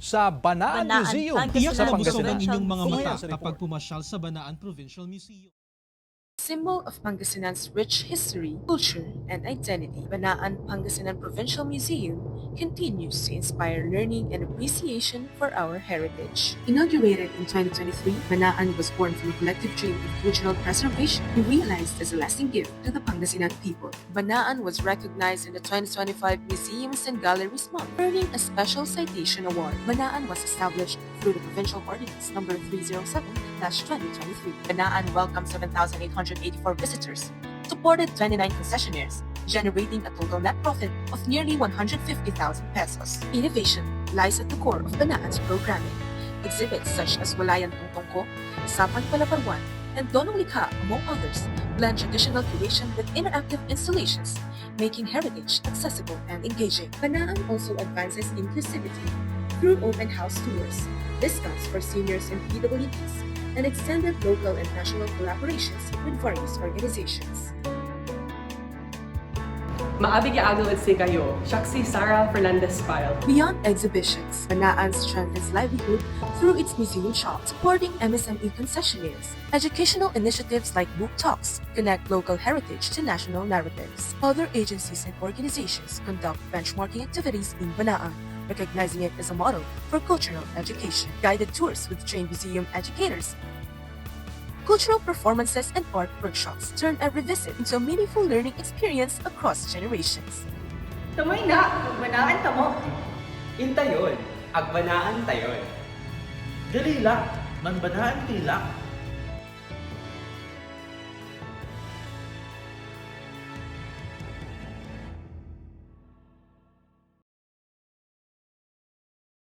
sa Banaan Banaan, Museum Pangasinan, sa Tiyak na busog Pangasinan. ang inyong mga Kung mata yan sa report. kapag pumasyal sa Banaan Provincial Museum. Symbol of Pangasinan's rich history, culture, and identity, Banaan Pangasinan Provincial Museum continues to inspire learning and appreciation for our heritage. Inaugurated in 2023, Banaan was born from a collective dream of cultural preservation and realized as a lasting gift to the Pangasinan people. Banaan was recognized in the 2025 Museums and Galleries Month, earning a special citation award. Banaan was established through the Provincial Ordinance Number 307-2023. Banaan welcomed 7,884 visitors, supported 29 concessionaires, generating a total net profit of nearly 150,000 pesos. Innovation lies at the core of Banaan's programming. Exhibits such as Walayan Tungtong Ko, Sapang Palaparwan, and Donong Likha, among others, blend traditional curation with interactive installations, making heritage accessible and engaging. Banaan also advances inclusivity through open house tours, discounts for seniors and PWDs, and extended local and national collaborations with various organizations. Maabig agad si kayo, siya si Sarah Fernandez Pyle. Beyond exhibitions, Banaan strengthens livelihood through its museum shop, supporting MSME concessionaires. Educational initiatives like book talks connect local heritage to national narratives. Other agencies and organizations conduct benchmarking activities in Banaan, recognizing it as a model for cultural education. Guided tours with trained museum educators, cultural performances, and art workshops turn every visit into a meaningful learning experience across generations. Tumoy na, banaan ta mo. Intayon, agbanaan tayon. Dili lang, manbanaan tila.